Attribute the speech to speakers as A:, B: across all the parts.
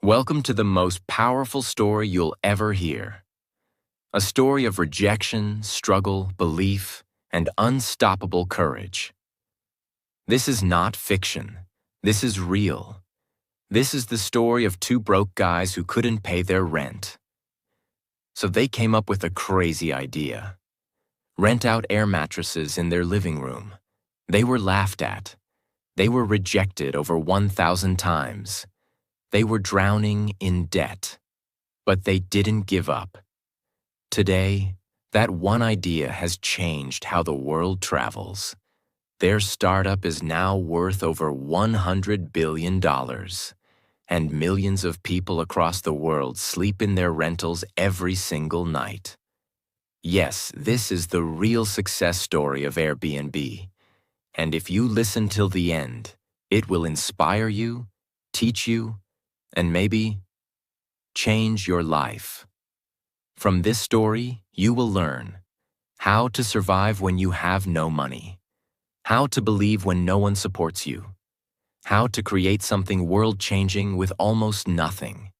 A: Welcome to the most powerful story you'll ever hear. A story of rejection, struggle, belief, and unstoppable courage. This is not fiction. This is real. This is the story of two broke guys who couldn't pay their rent. So they came up with a crazy idea. Rent out air mattresses in their living room. They were laughed at. They were rejected over 1,000 times. They were drowning in debt. But they didn't give up. Today, that one idea has changed how the world travels. Their startup is now worth over $100 billion. And millions of people across the world sleep in their rentals every single night. Yes, this is the real success story of Airbnb. And if you listen till the end, it will inspire you, teach you, and maybe change your life. From this story, you will learn how to survive when you have no money, how to believe when no one supports you, how to create something world-changing with almost nothing,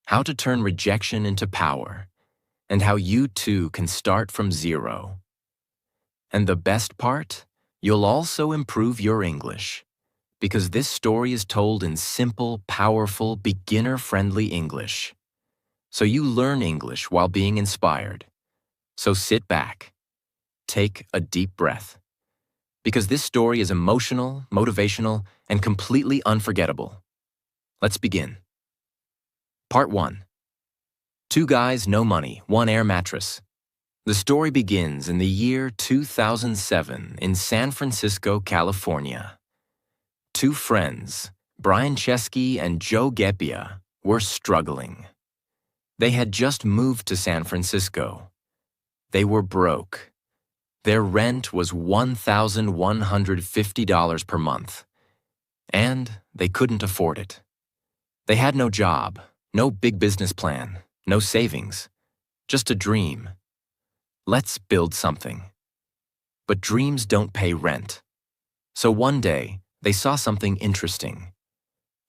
A: how to turn rejection into power, and how you too can start from zero. And the best part? You'll also improve your English, because this story is told in simple, powerful, beginner-friendly English. So you learn English while being inspired. So sit back, take a deep breath, because this story is emotional, motivational, and completely unforgettable. Let's begin. Part 1. Two guys, no money, one air mattress. The story begins in the year 2007 in San Francisco, California. Two friends, Brian Chesky and Joe Gebbia, were struggling. They had just moved to San Francisco. They were broke. Their rent was $1,150 per month, and they couldn't afford it. They had no job, no big business plan, no savings, just a dream. Let's build something. But dreams don't pay rent. So one day, they saw something interesting.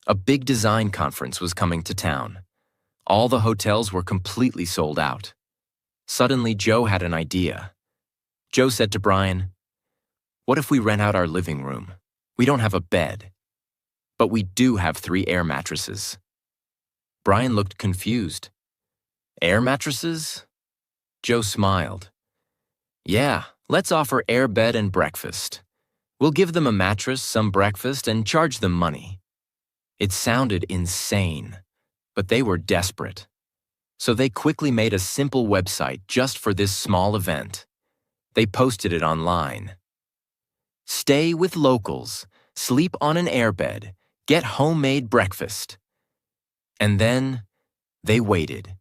A: A big design conference was coming to town. All the hotels were completely sold out. Suddenly, Joe had an idea. Joe said to Brian, "What if we rent out our living room? We don't have a bed, but we do have 3 air mattresses." Brian looked confused. "Air mattresses?" Joe smiled. "Yeah, let's offer air bed and breakfast. We'll give them a mattress, some breakfast, and charge them money." It sounded insane, but they were desperate. So they quickly made a simple website just for this small event. They posted it online. "Stay with locals, sleep on an airbed, get homemade breakfast." And then they waited.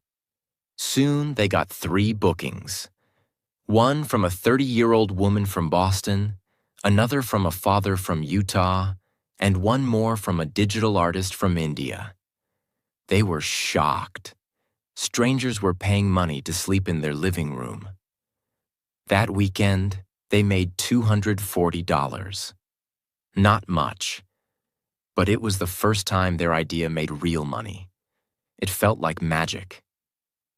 A: Soon they got 3 bookings. One from a 30-year-old woman from Boston, another from a father from Utah, and one more from a digital artist from India. They were shocked. Strangers were paying money to sleep in their living room. That weekend, they made $240. Not much, but it was the first time their idea made real money. It felt like magic.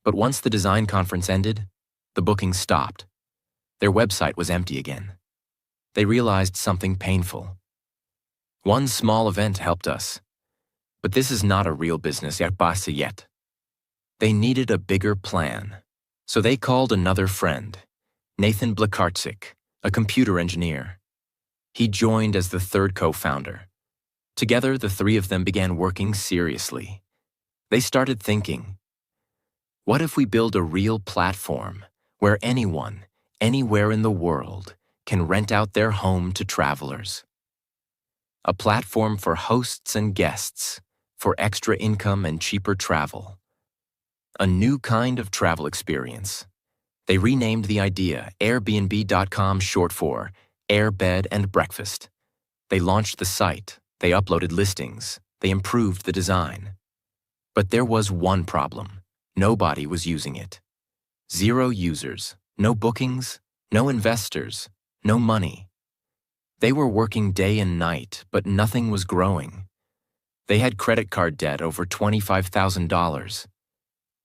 A: But once the design conference ended, the bookings stopped. Their website was empty again. They realized something painful. One small event helped us, but this is not a real business yet. They needed a bigger plan, so they called another friend, Nathan Blakarczyk, a computer engineer. He joined as the 3rd co-founder. Together, the 3 of them began working seriously. They started thinking, what if we build a real platform where anyone, anywhere in the world, can rent out their home to travelers? A platform for hosts and guests, for extra income and cheaper travel. A new kind of travel experience. They renamed the idea Airbnb.com, short for Air Bed and Breakfast. They launched the site, they uploaded listings, they improved the design. But there was one problem. Nobody was using it. 0 users, no bookings, no investors, no money. They were working day and night, but nothing was growing. They had credit card debt over $25,000.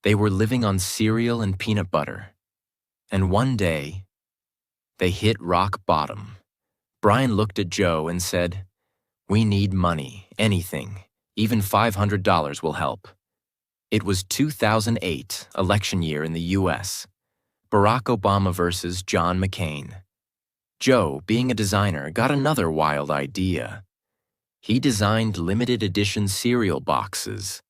A: They were living on cereal and peanut butter. And one day, they hit rock bottom. Brian looked at Joe and said, "We need money, anything. Even $500 will help." It was 2008, election year in the US. Barack Obama versus John McCain. Joe, being a designer, got another wild idea. He designed limited edition cereal boxes.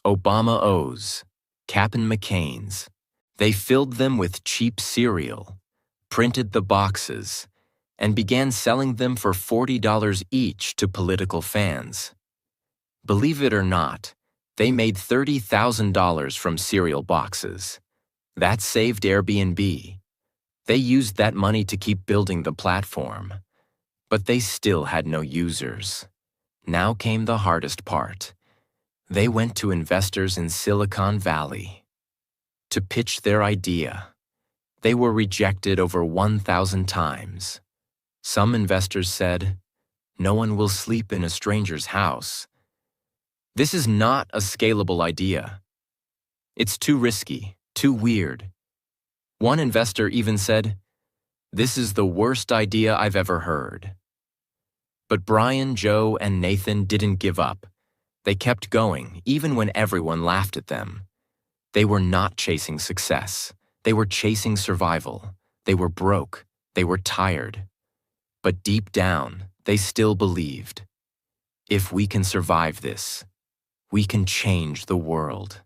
A: Obama O's, Cap'n McCain's. They filled them with cheap cereal, printed the boxes, and began selling them for $40 each to political fans. Believe it or not, they made $30,000 from cereal boxes. That saved Airbnb. They used that money to keep building the platform. But they still had no users. Now came the hardest part. They went to investors in Silicon Valley to pitch their idea. They were rejected over 1,000 times. Some investors said, "No one will sleep in a stranger's house. This is not a scalable idea. It's too risky, too weird." One investor even said, "This is the worst idea I've ever heard." But Brian, Joe, and Nathan didn't give up. They kept going, even when everyone laughed at them. They were not chasing success. They were chasing survival. They were broke. They were tired. But deep down, they still believed, if we can survive this, we can change the world.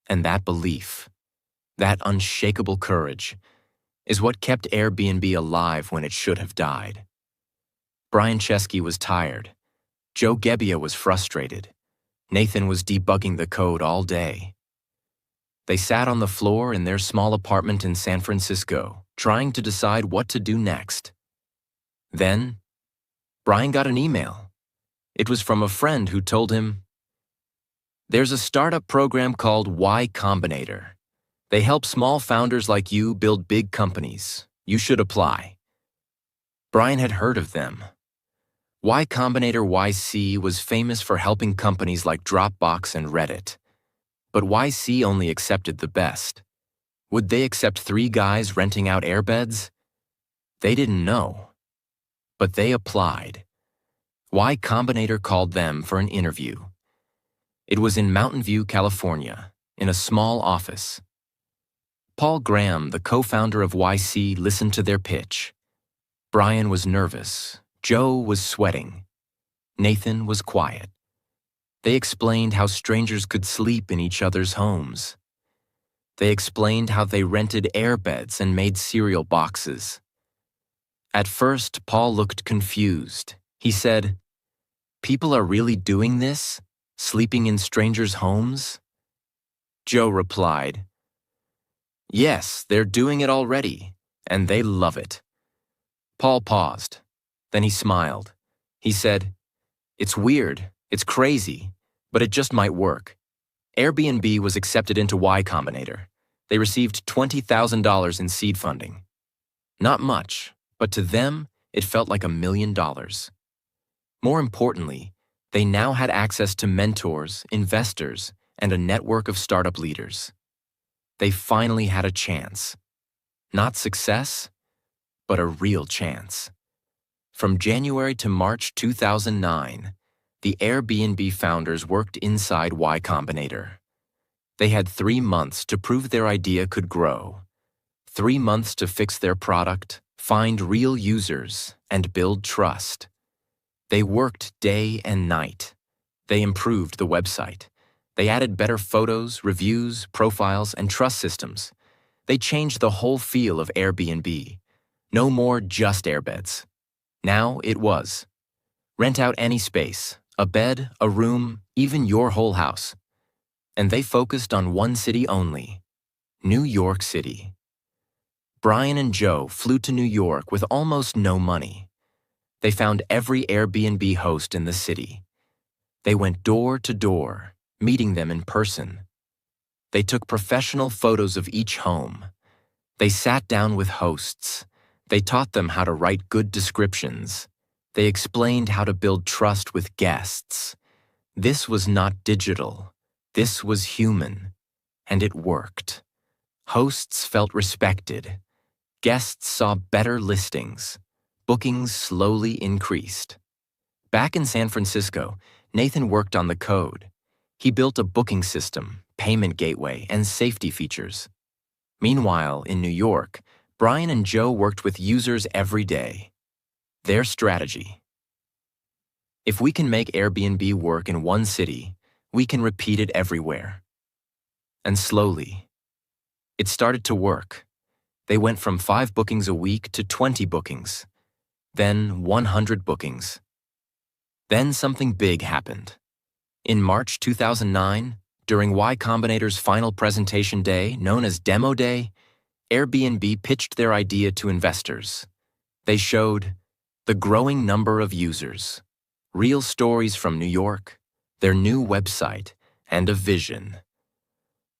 A: And that belief, that unshakable courage, is what kept Airbnb alive when it should have died. Brian Chesky was tired. Joe Gebbia was frustrated. Nathan was debugging the code all day. They sat on the floor in their small apartment in San Francisco, trying to decide what to do next. Then, Brian got an email. It was from a friend who told him, "There's a startup program called Y Combinator. They help small founders like you build big companies. You should apply." Brian had heard of them. Y Combinator YC was famous for helping companies like Dropbox and Reddit. But YC only accepted the best. Would they accept 3 guys renting out airbeds? They didn't know. But they applied. Y Combinator called them for an interview. It was in Mountain View, California, in a small office. Paul Graham, the co-founder of YC, listened to their pitch. Brian was nervous. Joe was sweating. Nathan was quiet. They explained how strangers could sleep in each other's homes. They explained how they rented airbeds and made cereal boxes. At first, Paul looked confused. He said, "People are really doing this? Sleeping in strangers' homes?" Joe replied, "Yes, they're doing it already, and they love it." Paul paused. Then he smiled. He said, "It's weird, it's crazy, but it just might work." Airbnb was accepted into Y Combinator. They received $20,000 in seed funding. Not much, but to them, it felt like $1 million. More importantly, they now had access to mentors, investors, and a network of startup leaders. They finally had a chance. Not success, but a real chance. From January to March 2009, the Airbnb founders worked inside Y Combinator. They had 3 months to prove their idea could grow, 3 months to fix their product, find real users, and build trust. They worked day and night. They improved the website. They added better photos, reviews, profiles, and trust systems. They changed the whole feel of Airbnb. No more just airbeds. Now it was. Rent out any space, a bed, a room, even your whole house. And they focused on one city only, New York City. Brian and Joe flew to New York with almost no money. They found every Airbnb host in the city. They went door to door, meeting them in person. They took professional photos of each home. They sat down with hosts. They taught them how to write good descriptions. They explained how to build trust with guests. This was not digital. This was human. And it worked. Hosts felt respected. Guests saw better listings. Bookings slowly increased. Back in San Francisco, Nathan worked on the code. He built a booking system, payment gateway, and safety features. Meanwhile, in New York, Brian and Joe worked with users every day. Their strategy: if we can make Airbnb work in one city, we can repeat it everywhere. And slowly, it started to work. They went from 5 bookings a week to 20 bookings, then 100 bookings. Then something big happened. In March 2009, during Y Combinator's final presentation day, known as Demo Day, Airbnb pitched their idea to investors. They showed the growing number of users, real stories from New York, their new website, and a vision.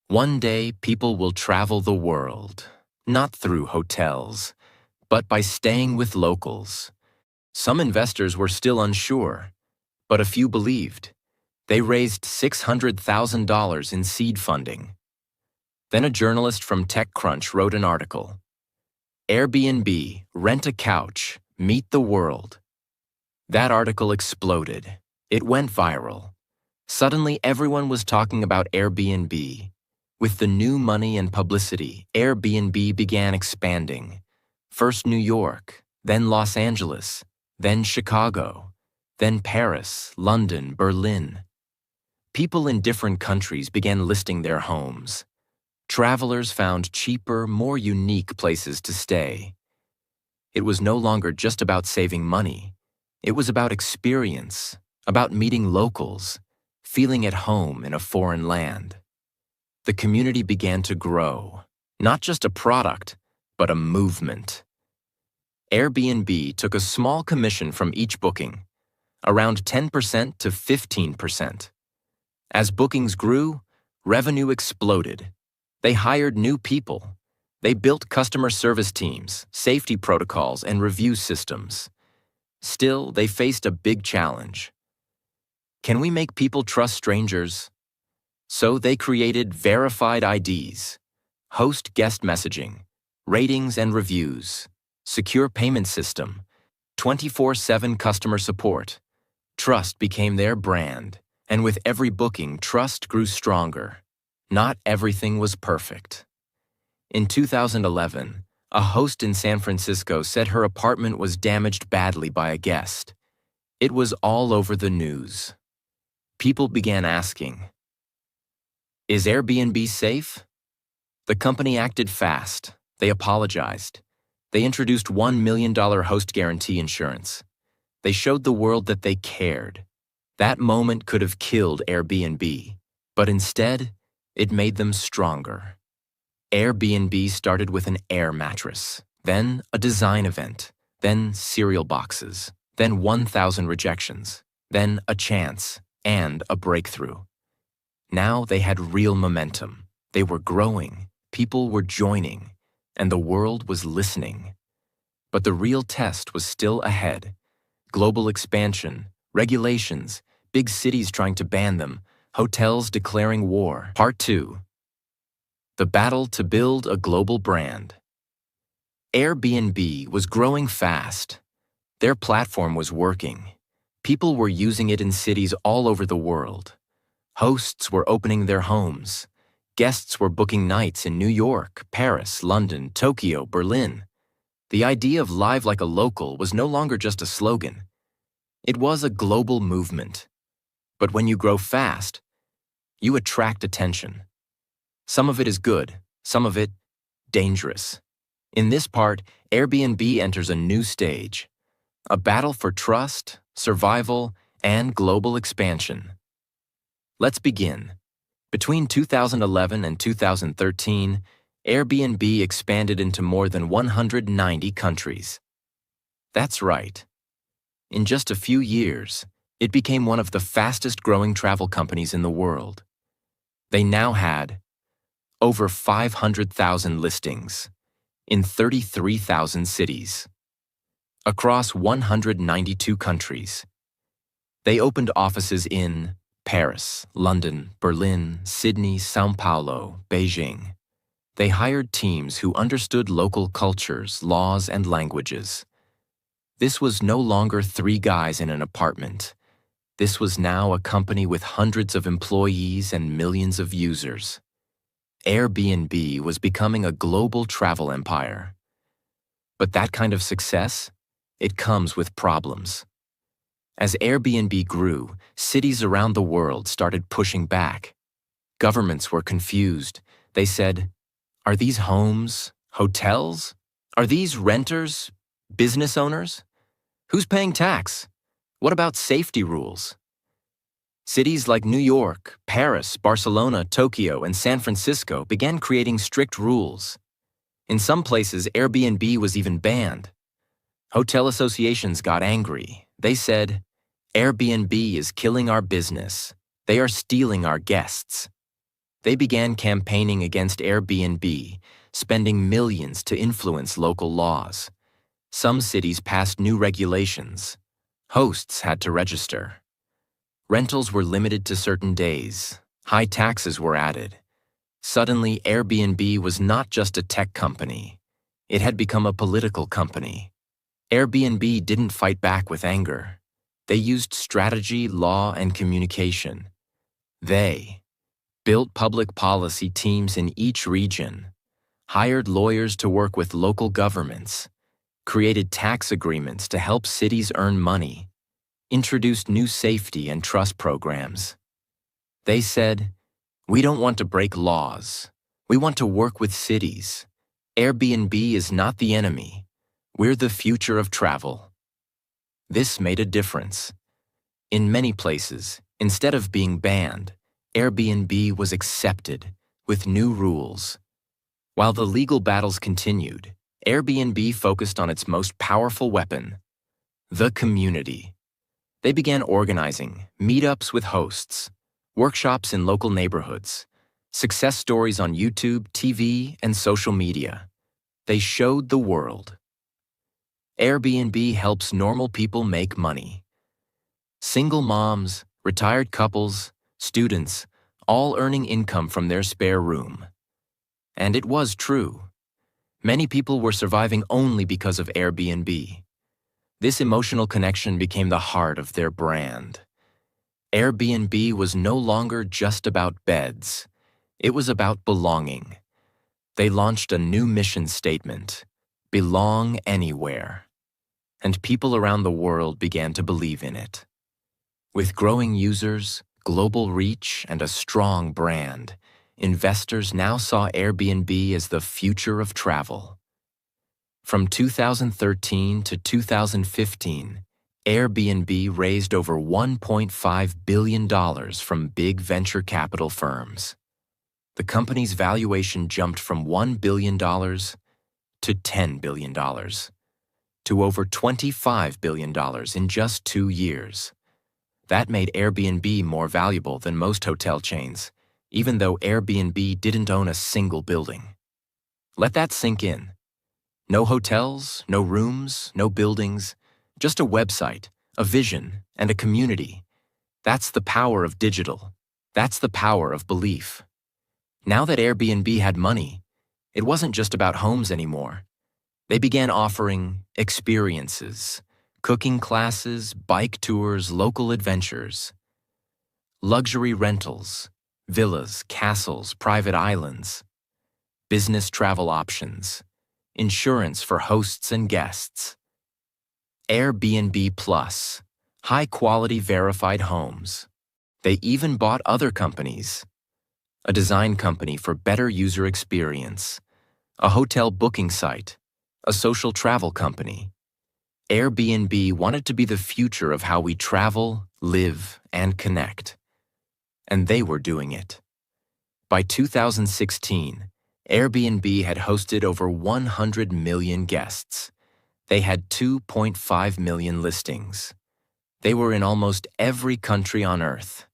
A: One day, people will travel the world, not through hotels, but by staying with locals. Some investors were still unsure, but a few believed. They raised $600,000 in seed funding. Then a journalist from TechCrunch wrote an article. Airbnb, rent a couch, meet the world. That article exploded. It went viral. Suddenly, everyone was talking about Airbnb. With the new money and publicity, Airbnb began expanding. First New York, then Los Angeles, then Chicago, then Paris, London, Berlin. People in different countries began listing their homes. Travelers found cheaper, more unique places to stay. It was no longer just about saving money. It was about experience, about meeting locals, feeling at home in a foreign land. The community began to grow, not just a product, but a movement. Airbnb took a small commission from each booking, around 10% to 15%. As bookings grew, revenue exploded. They hired new people. They built customer service teams, safety protocols, and review systems. Still, they faced a big challenge. Can we make people trust strangers? So they created verified IDs, host guest messaging, ratings and reviews, secure payment system, 24/7 customer support. Trust became their brand, and with every booking, trust grew stronger. Not everything was perfect. In 2011, a host in San Francisco said her apartment was damaged badly by a guest. It was all over the news. People began asking, is Airbnb safe? The company acted fast. They apologized. They introduced $1 million host guarantee insurance. They showed the world that they cared. That moment could have killed Airbnb, but instead, it made them stronger. Airbnb started with an air mattress, then a design event, then cereal boxes, then 1,000 rejections, then a chance, and a breakthrough. Now they had real momentum. They were growing, people were joining, and the world was listening. But the real test was still ahead. Global expansion, regulations, big cities trying to ban them, hotels declaring war. Part 2. The battle to build a global brand. Airbnb was growing fast. Their platform was working. People were using it in cities all over the world. Hosts were opening their homes. Guests were booking nights in New York, Paris, London, Tokyo, Berlin. The idea of live like a local was no longer just a slogan. It was a global movement. But when you grow fast, you attract attention. Some of it is good, some of it dangerous. In this part, Airbnb enters a new stage, a battle for trust, survival, and global expansion. Let's begin. Between 2011 and 2013, Airbnb expanded into more than 190 countries. That's right. In just a few years, it became one of the fastest-growing travel companies in the world. They now had over 500,000 listings in 33,000 cities across 192 countries. They opened offices in Paris, London, Berlin, Sydney, São Paulo, Beijing. They hired teams who understood local cultures, laws, and languages. This was no longer 3 guys in an apartment. This was now a company with hundreds of employees and millions of users. Airbnb was becoming a global travel empire. But that kind of success, it comes with problems. As Airbnb grew, cities around the world started pushing back. Governments were confused. They said, "Are these homes, hotels? Are these renters, business owners? Who's paying tax? What about safety rules?" Cities like New York, Paris, Barcelona, Tokyo, and San Francisco began creating strict rules. In some places, Airbnb was even banned. Hotel associations got angry. They said, "Airbnb is killing our business. They are stealing our guests." They began campaigning against Airbnb, spending millions to influence local laws. Some cities passed new regulations. Hosts had to register. Rentals were limited to certain days. High taxes were added. Suddenly, Airbnb was not just a tech company. It had become a political company. Airbnb didn't fight back with anger. They used strategy, law, and communication. They built public policy teams in each region, hired lawyers to work with local governments, created tax agreements to help cities earn money, introduced new safety and trust programs. They said, "We don't want to break laws. We want to work with cities. Airbnb is not the enemy. We're the future of travel." This made a difference. In many places, instead of being banned, Airbnb was accepted with new rules. While the legal battles continued, Airbnb focused on its most powerful weapon, the community. They began organizing meetups with hosts, workshops in local neighborhoods, success stories on YouTube, TV, and social media. They showed the world. Airbnb helps normal people make money. Single moms, retired couples, students, all earning income from their spare room. And it was true. Many people were surviving only because of Airbnb. This emotional connection became the heart of their brand. Airbnb was no longer just about beds. It was about belonging. They launched a new mission statement, "Belong anywhere." And people around the world began to believe in it. With growing users, global reach, and a strong brand, investors now saw Airbnb as the future of travel. From 2013 to 2015, Airbnb raised over $1.5 billion from big venture capital firms. The company's valuation jumped from $1 billion to $10 billion, to over $25 billion in just 2 years. That made Airbnb more valuable than most hotel chains, even though Airbnb didn't own a single building. Let that sink in. No hotels, no rooms, no buildings, just a website, a vision, and a community. That's the power of digital. That's the power of belief. Now that Airbnb had money, it wasn't just about homes anymore. They began offering experiences, cooking classes, bike tours, local adventures, luxury rentals, villas, castles, private islands, business travel options, insurance for hosts and guests, Airbnb Plus, high-quality verified homes. They even bought other companies, a design company for better user experience, a hotel booking site, a social travel company. Airbnb wanted to be the future of how we travel, live, and connect. And they were doing it. By 2016, Airbnb had hosted over 100 million guests. They had 2.5 million listings. They were in almost every country on Earth.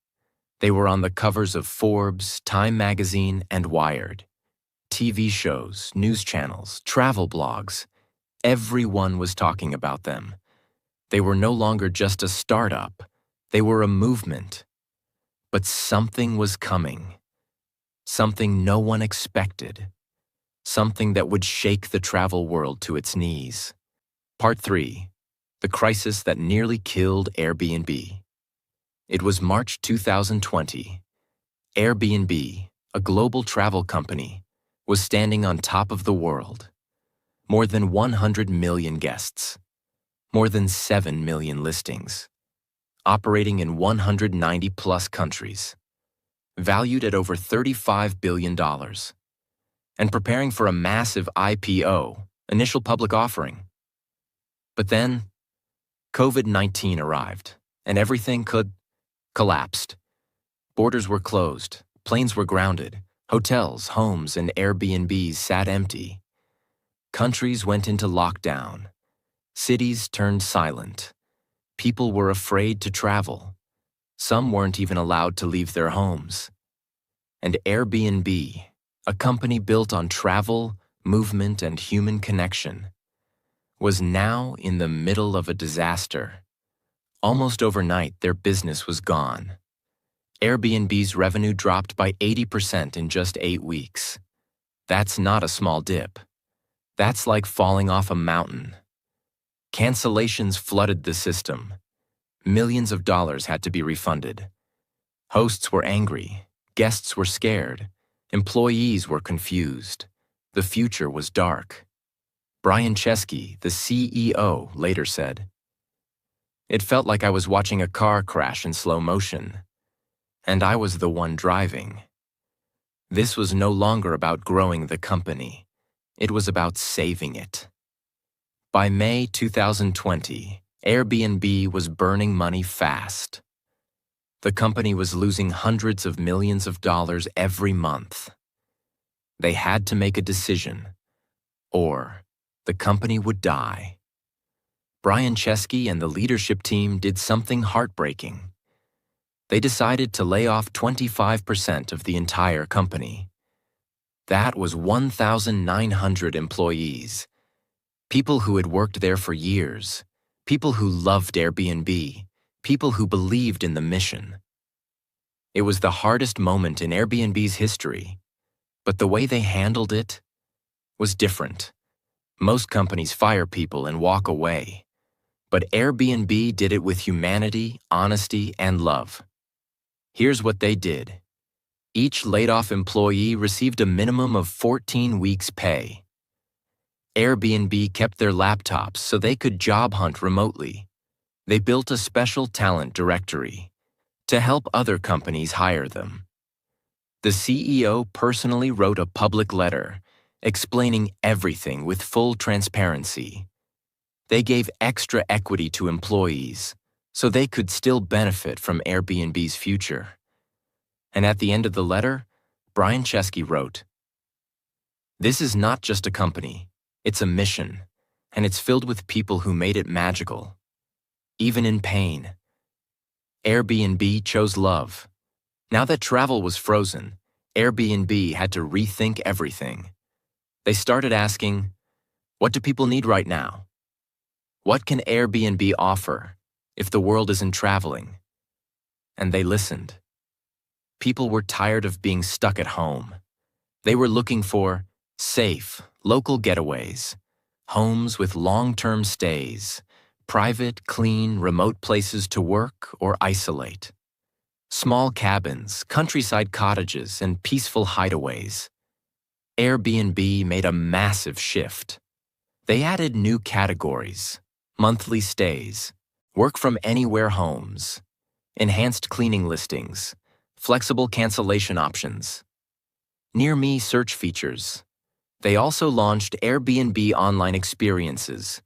A: They were on the covers of Forbes, Time magazine, and Wired. TV shows, news channels, travel blogs. Everyone was talking about them. They were no longer just a startup. They were a movement. But something was coming. Something no one expected. Something that would shake the travel world to its knees. Part 3. The crisis that nearly killed Airbnb. It was March 2020. Airbnb, a global travel company, was standing on top of the world. More than 100 million guests. More than 7 million listings. Operating in 190-plus countries. Valued at over $35 billion. And preparing for a massive IPO, initial public offering. But then, COVID-19 arrived, and everything collapsed. Borders were closed, planes were grounded, hotels, homes, and Airbnbs sat empty. Countries went into lockdown. Cities turned silent. People were afraid to travel. Some weren't even allowed to leave their homes. And Airbnb, a company built on travel, movement, and human connection, was now in the middle of a disaster. Almost overnight, their business was gone. Airbnb's revenue dropped by 80% in just 8 weeks. That's not a small dip. That's like falling off a mountain. Cancellations flooded the system. Millions of dollars had to be refunded. Hosts were angry. Guests were scared. Employees were confused. The future was dark. Brian Chesky, the CEO, later said, "It felt like I was watching a car crash in slow motion, and I was the one driving." This was no longer about growing the company. It was about saving it. By May 2020, Airbnb was burning money fast. The company was losing hundreds of millions of dollars every month. They had to make a decision, or the company would die. Brian Chesky and the leadership team did something heartbreaking. They decided to lay off 25% of the entire company. That was 1,900 employees. People who had worked there for years. People who loved Airbnb. People who believed in the mission. It was the hardest moment in Airbnb's history, but the way they handled it was different. Most companies fire people and walk away, but Airbnb did it with humanity, honesty, and love. Here's what they did. Each laid-off employee received a minimum of 14 weeks' pay. Airbnb kept their laptops so they could job hunt remotely. They built a special talent directory to help other companies hire them. The CEO personally wrote a public letter explaining everything with full transparency. They gave extra equity to employees so they could still benefit from Airbnb's future. And at the end of the letter, Brian Chesky wrote, "This is not just a company, it's a mission, and it's filled with people who made it magical. Even in pain. Airbnb chose love. Now that travel was frozen, Airbnb had to rethink everything. They started asking, what do people need right now? What can Airbnb offer if the world isn't traveling?" And they listened. People were tired of being stuck at home. They were looking for safe, local getaways, homes with long-term stays, private, clean, remote places to work or isolate. Small cabins, countryside cottages, and peaceful hideaways. Airbnb made a massive shift. They added new categories, monthly stays, work-from-anywhere homes, enhanced cleaning listings, flexible cancellation options, near-me search features. They also launched Airbnb online experiences,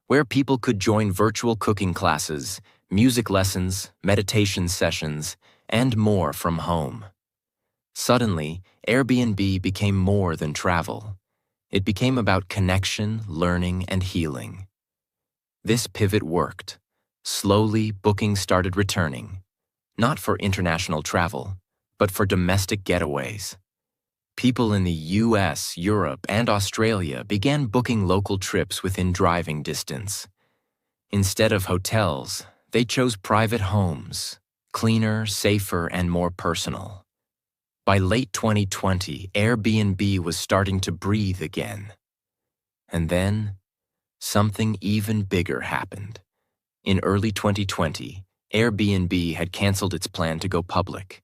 A: where people could join virtual cooking classes, music lessons, meditation sessions, and more from home. Suddenly, Airbnb became more than travel. It became about connection, learning, and healing. This pivot worked. Slowly, bookings started returning, not for international travel, but for domestic getaways. People in the US, Europe, and Australia began booking local trips within driving distance. Instead of hotels, they chose private homes, cleaner, safer, and more personal. By late 2020, Airbnb was starting to breathe again. And then, something even bigger happened. In early 2020, Airbnb had canceled its plan to go public.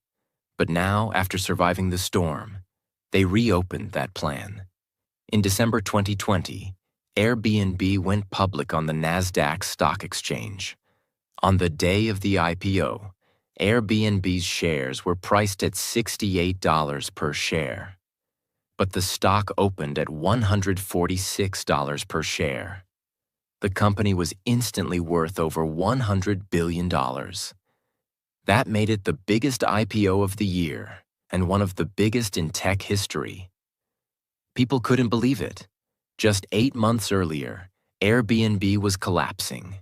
A: But now, after surviving the storm, they reopened that plan. In December 2020, Airbnb went public on the Nasdaq Stock Exchange. On the day of the IPO, Airbnb's shares were priced at $68 per share. But the stock opened at $146 per share. The company was instantly worth over $100 billion. That made it the biggest IPO of the year and one of the biggest in tech history. People couldn't believe it. Just 8 months earlier, Airbnb was collapsing.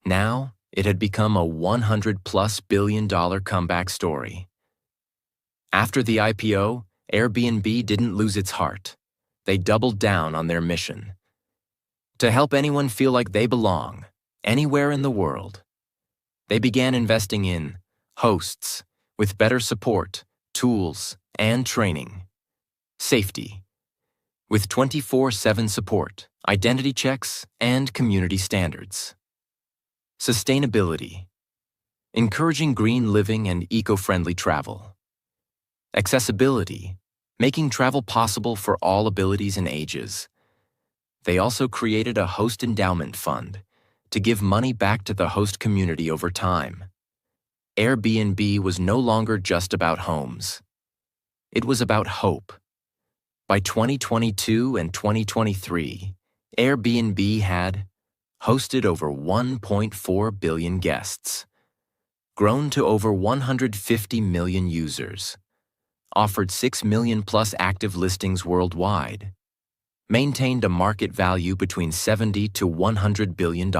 A: Now, it had become a $100+ billion comeback story. After the IPO, Airbnb didn't lose its heart. They doubled down on their mission: to help anyone feel like they belong, anywhere in the world. They began investing in hosts with better support, tools, and training. Safety with 24/7 support, identity checks, and community standards. Sustainability, encouraging green living and eco-friendly travel. Accessibility, making travel possible for all abilities and ages. They also created a host endowment fund to give money back to the host community over time. Airbnb was no longer just about homes. It was about hope. By 2022 and 2023, Airbnb had hosted over 1.4 billion guests, grown to over 150 million users, offered 6 million plus active listings worldwide, maintained a market value between $70 to $100 billion.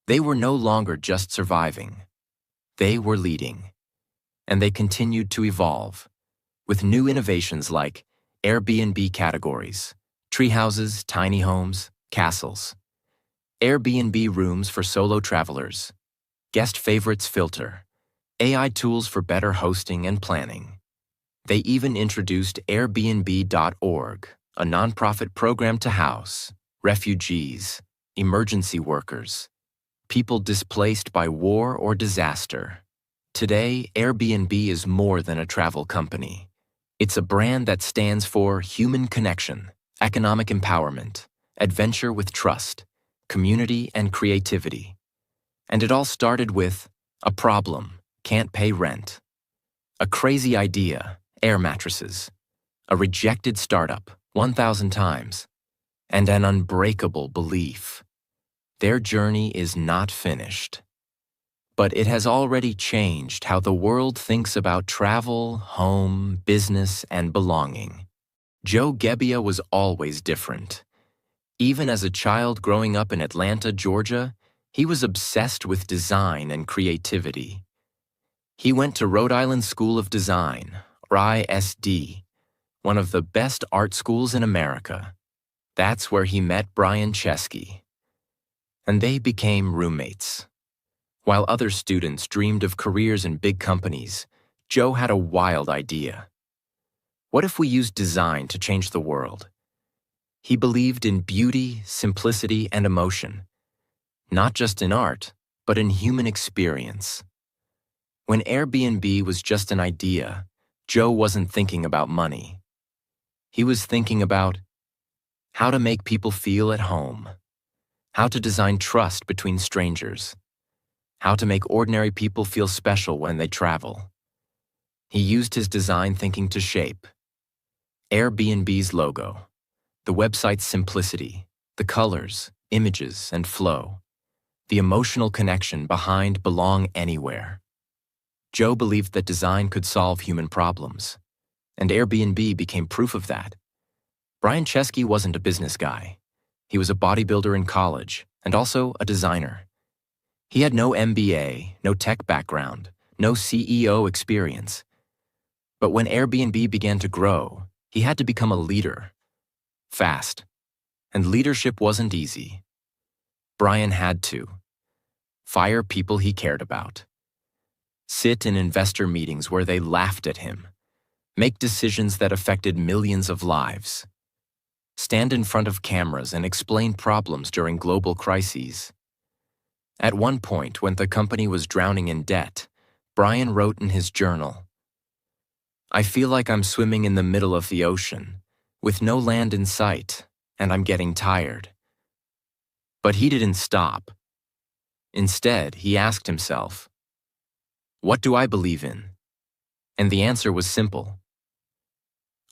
A: They were no longer just surviving. They were leading. And they continued to evolve, with new innovations like Airbnb categories, treehouses, tiny homes, castles, Airbnb rooms for solo travelers, guest favorites filter, AI tools for better hosting and planning. They even introduced Airbnb.org, a nonprofit program to house refugees, emergency workers, people displaced by war or disaster. Today, Airbnb is more than a travel company. It's a brand that stands for human connection, economic empowerment, adventure with trust, community and creativity. And it all started with a problem: can't pay rent. A crazy idea: air mattresses. A rejected startup, 1,000 times. And an unbreakable belief: their journey is not finished. But it has already changed how the world thinks about travel, home, business, and belonging. Joe Gebbia was always different. Even as a child growing up in Atlanta, Georgia, he was obsessed with design and creativity. He went to Rhode Island School of Design, or ISD, one of the best art schools in America. That's where he met Brian Chesky. And they became roommates. While other students dreamed of careers in big companies, Joe had a wild idea. What if we used design to change the world? He believed in beauty, simplicity, and emotion, not just in art, but in human experience. When Airbnb was just an idea, Joe wasn't thinking about money. He was thinking about how to make people feel at home, how to design trust between strangers, how to make ordinary people feel special when they travel. He used his design thinking to shape Airbnb's logo, the website's simplicity, the colors, images, and flow, the emotional connection behind Belong Anywhere. Joe believed that design could solve human problems, and Airbnb became proof of that. Brian Chesky wasn't a business guy. He was a bodybuilder in college and also a designer. He had no MBA, no tech background, no CEO experience. But when Airbnb began to grow, he had to become a leader, fast. And leadership wasn't easy. Brian had to fire people he cared about, sit in investor meetings where they laughed at him, make decisions that affected millions of lives, stand in front of cameras and explain problems during global crises. At one point, when the company was drowning in debt, Brian wrote in his journal, "I feel like I'm swimming in the middle of the ocean, with no land in sight, and I'm getting tired." But he didn't stop. Instead, he asked himself, "What do I believe in?" And the answer was simple.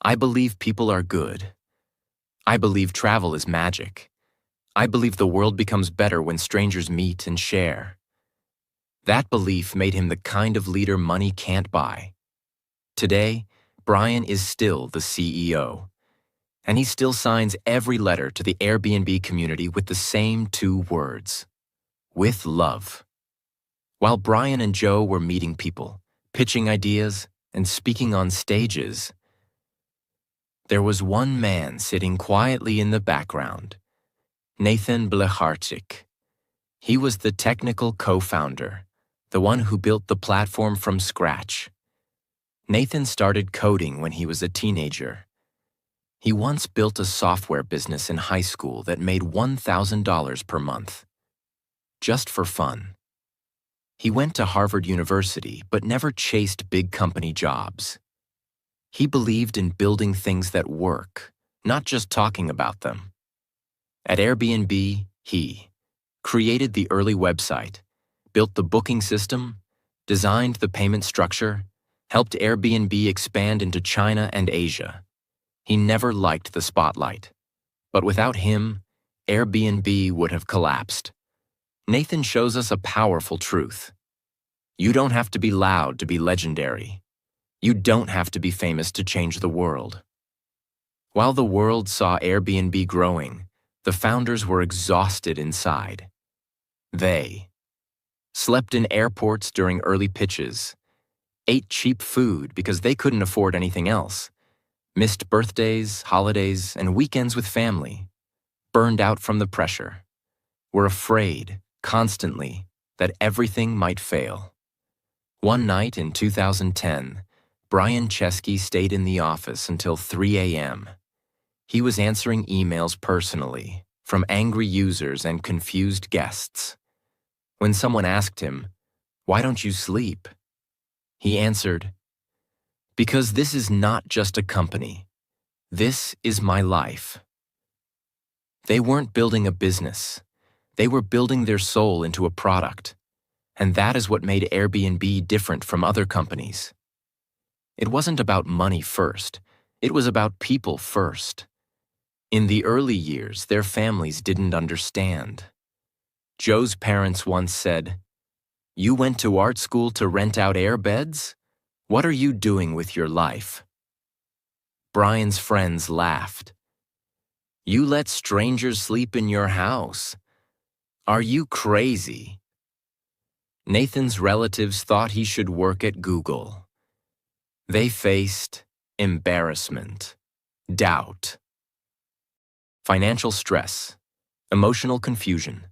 A: I believe people are good. I believe travel is magic. I believe the world becomes better when strangers meet and share. That belief made him the kind of leader money can't buy. Today, Brian is still the CEO, and he still signs every letter to the Airbnb community with the same 2 words: with love. While Brian and Joe were meeting people, pitching ideas, and speaking on stages, there was one man sitting quietly in the background, Nathan Bleharczyk. He was the technical co-founder, the one who built the platform from scratch. Nathan started coding when he was a teenager. He once built a software business in high school that made $1,000 per month, just for fun. He went to Harvard University but never chased big company jobs. He believed in building things that work, not just talking about them. At Airbnb, he created the early website, built the booking system, designed the payment structure, helped Airbnb expand into China and Asia. He never liked the spotlight, but without him, Airbnb would have collapsed. Nathan shows us a powerful truth. You don't have to be loud to be legendary. You don't have to be famous to change the world. While the world saw Airbnb growing, the founders were exhausted inside. They slept in airports during early pitches, ate cheap food because they couldn't afford anything else, missed birthdays, holidays, and weekends with family, burned out from the pressure, were afraid, constantly, that everything might fail. One night in 2010, Brian Chesky stayed in the office until 3 a.m. He was answering emails personally from angry users and confused guests. When someone asked him, "Why don't you sleep?" he answered, "Because this is not just a company. This is my life." They weren't building a business. They were building their soul into a product. And that is what made Airbnb different from other companies. It wasn't about money first. It was about people first. In the early years, their families didn't understand. Joe's parents once said, "You went to art school to rent out airbeds? What are you doing with your life?" Brian's friends laughed. "You let strangers sleep in your house? Are you crazy?" Nathan's relatives thought he should work at Google. They faced embarrassment, doubt, financial stress, emotional confusion.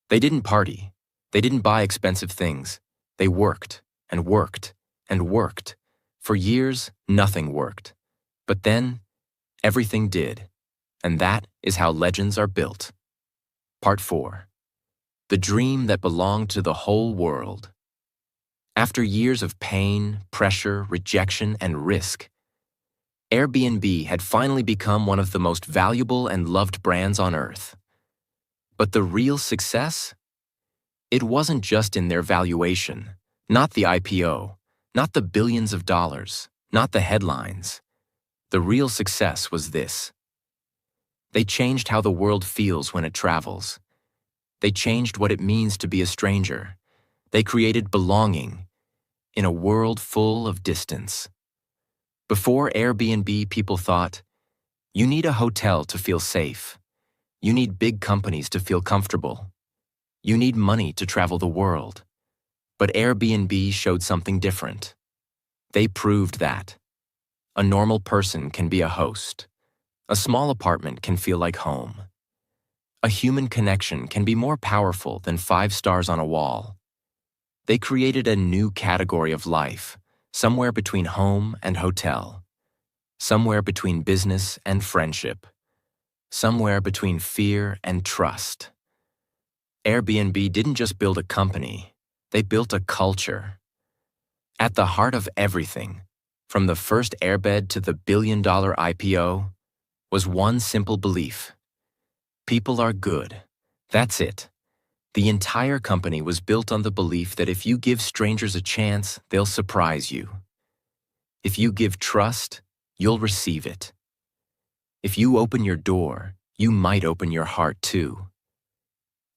A: They didn't party. They didn't buy expensive things. They worked and worked and worked. For years, nothing worked. But then, everything did. And that is how legends are built. Part 4. The dream that belonged to the whole world. After years of pain, pressure, rejection, and risk, Airbnb had finally become one of the most valuable and loved brands on earth. But the real success? It wasn't just in their valuation, not the IPO, not the billions of dollars, not the headlines. The real success was this. They changed how the world feels when it travels. They changed what it means to be a stranger. They created belonging in a world full of distance. Before Airbnb, people thought, you need a hotel to feel safe. You need big companies to feel comfortable. You need money to travel the world. But Airbnb showed something different. They proved that a normal person can be a host. A small apartment can feel like home. A human connection can be more powerful than 5 stars on a wall. They created a new category of life, somewhere between home and hotel, somewhere between business and friendship, somewhere between fear and trust. Airbnb didn't just build a company, they built a culture. At the heart of everything, from the first airbed to the billion-dollar IPO, was one simple belief. People are good. That's it. The entire company was built on the belief that if you give strangers a chance, they'll surprise you. If you give trust, you'll receive it. If you open your door, you might open your heart too.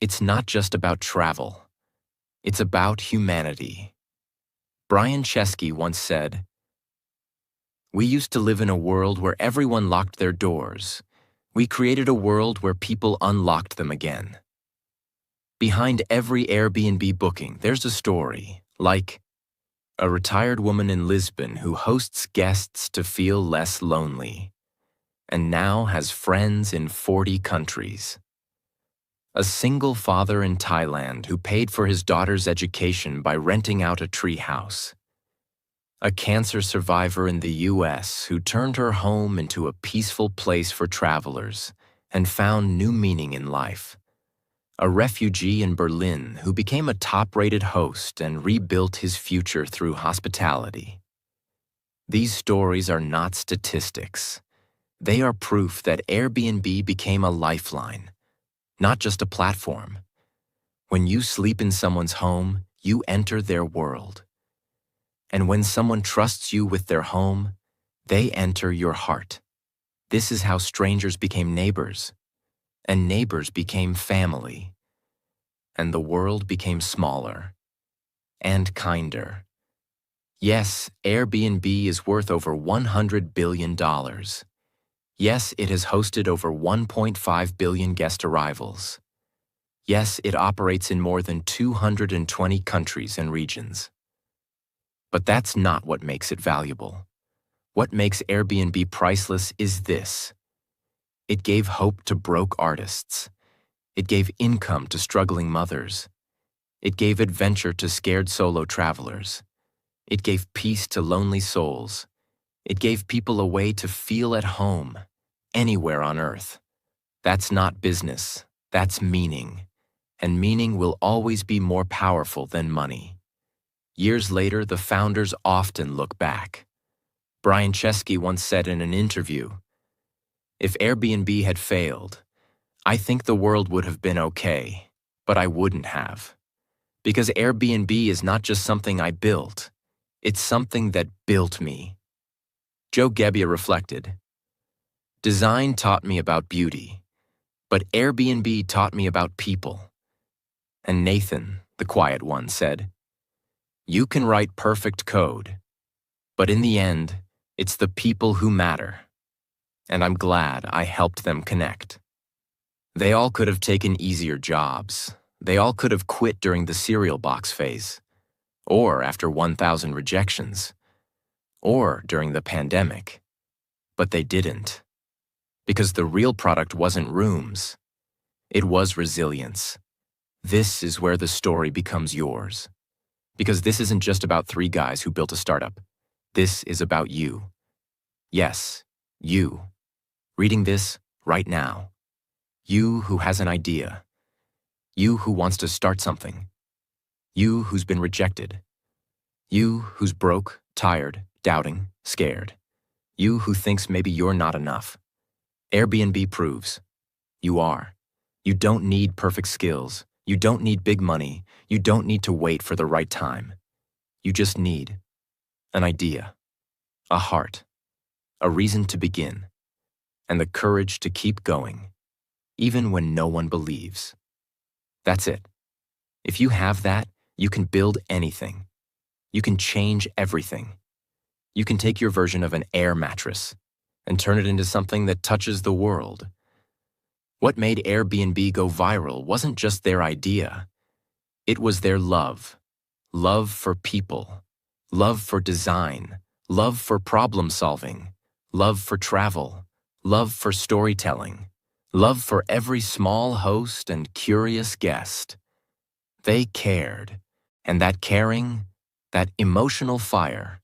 A: It's not just about travel. It's about humanity. Brian Chesky once said, "We used to live in a world where everyone locked their doors. We created a world where people unlocked them again." Behind every Airbnb booking, there's a story, like a retired woman in Lisbon who hosts guests to feel less lonely, and now has friends in 40 countries. A single father in Thailand who paid for his daughter's education by renting out a tree house. A cancer survivor in the US who turned her home into a peaceful place for travelers and found new meaning in life. A refugee in Berlin who became a top-rated host and rebuilt his future through hospitality. These stories are not statistics. They are proof that Airbnb became a lifeline, not just a platform. When you sleep in someone's home, you enter their world. And when someone trusts you with their home, they enter your heart. This is how strangers became neighbors, and neighbors became family, and the world became smaller and kinder. Yes, Airbnb is worth over $100 billion. Yes, it has hosted over 1.5 billion guest arrivals. Yes, it operates in more than 220 countries and regions. But that's not what makes it valuable. What makes Airbnb priceless is this. It gave hope to broke artists. It gave income to struggling mothers. It gave adventure to scared solo travelers. It gave peace to lonely souls. It gave people a way to feel at home, anywhere on earth. That's not business, that's meaning. And meaning will always be more powerful than money. Years later, the founders often look back. Brian Chesky once said in an interview, "If Airbnb had failed, I think the world would have been okay, but I wouldn't have. Because Airbnb is not just something I built, it's something that built me." Joe Gebbia reflected, "Design taught me about beauty, but Airbnb taught me about people." And Nathan, the quiet one, said, "You can write perfect code, but in the end, it's the people who matter. And I'm glad I helped them connect." They all could have taken easier jobs. They all could have quit during the cereal box phase, or after 1,000 rejections, or during the pandemic. But they didn't. Because the real product wasn't rooms. It was resilience. This is where the story becomes yours. Because this isn't just about 3 guys who built a startup. This is about you. Yes, you. Reading this right now. You who has an idea. You who wants to start something. You who's been rejected. You who's broke, tired, doubting, scared. You who thinks maybe you're not enough. Airbnb proves you are. You don't need perfect skills. You don't need big money. You don't need to wait for the right time. You just need an idea, a heart, a reason to begin, and the courage to keep going, even when no one believes. That's it. If you have that, you can build anything. You can change everything. You can take your version of an air mattress and turn it into something that touches the world. What made Airbnb go viral wasn't just their idea. It was their love. Love for people. Love for design. Love for problem solving. Love for travel. Love for storytelling. Love for every small host and curious guest. They cared. And that caring, that emotional fire,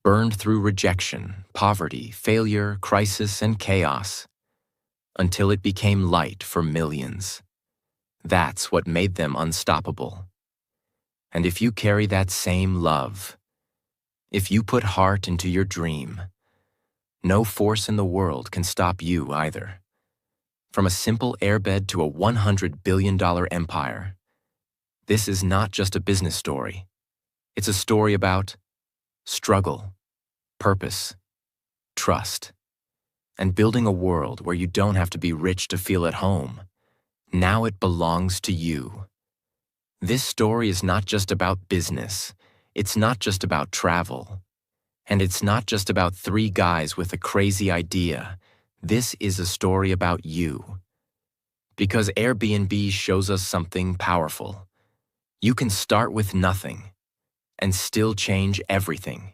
A: burned through rejection, poverty, failure, crisis, and chaos, until it became light for millions. That's what made them unstoppable. And if you carry that same love, if you put heart into your dream, no force in the world can stop you either. From a simple airbed to a $100 billion empire, this is not just a business story. It's a story about struggle, purpose, trust, and building a world where you don't have to be rich to feel at home. Now it belongs to you. This story is not just about business. It's not just about travel. And it's not just about three guys with a crazy idea. This is a story about you. Because Airbnb shows us something powerful. You can start with nothing and still change everything.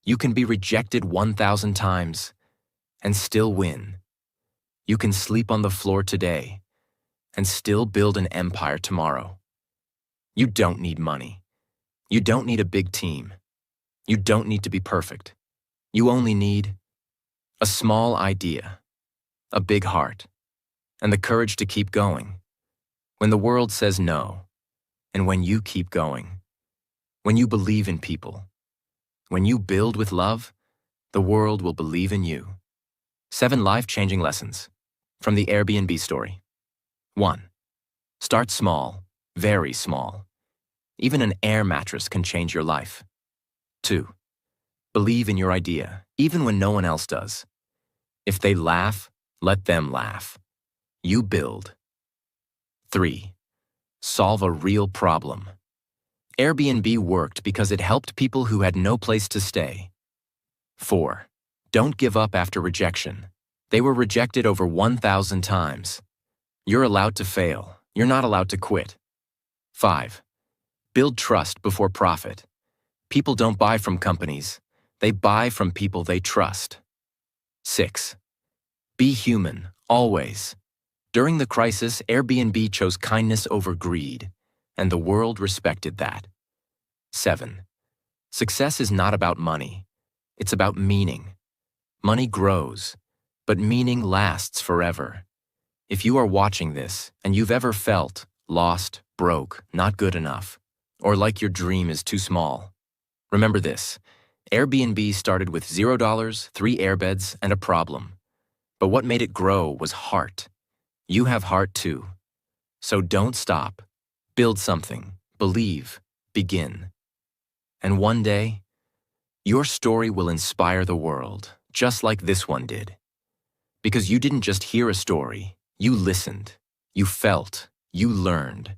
A: You can be rejected 1,000 times and still win. You can sleep on the floor today and still build an empire tomorrow. You don't need money. You don't need a big team. You don't need to be perfect. You only need a small idea, a big heart, and the courage to keep going. When the world says no, and when you keep going, when you believe in people, when you build with love, the world will believe in you. 7 life-changing lessons from the Airbnb story. 1. Start small, very small. Even an air mattress can change your life. 2. Believe in your idea, even when no one else does. If they laugh, let them laugh. You build. 3. Solve a real problem. Airbnb worked because it helped people who had no place to stay. 4. Don't give up after rejection. They were rejected over 1,000 times. You're allowed to fail. You're not allowed to quit. 5. Build trust before profit. People don't buy from companies. They buy from people they trust. 6. Be human, always. During the crisis, Airbnb chose kindness over greed, and the world respected that. 7. Success is not about money. It's about meaning. Money grows, but meaning lasts forever. If you are watching this and you've ever felt lost, broke, not good enough, or like your dream is too small, remember this. Airbnb started with $0, 3 airbeds, and a problem. But what made it grow was heart. You have heart too. So don't stop. Build something. Believe. Begin. And one day, your story will inspire the world, just like this one did. Because you didn't just hear a story, you listened, you felt, you learned.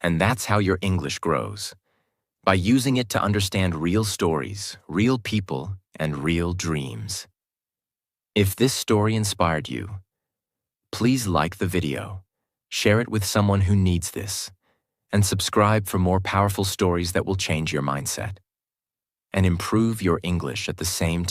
A: And that's how your English grows. By using it to understand real stories, real people, and real dreams. If this story inspired you, please like the video, share it with someone who needs this, and subscribe for more powerful stories that will change your mindset and improve your English at the same time.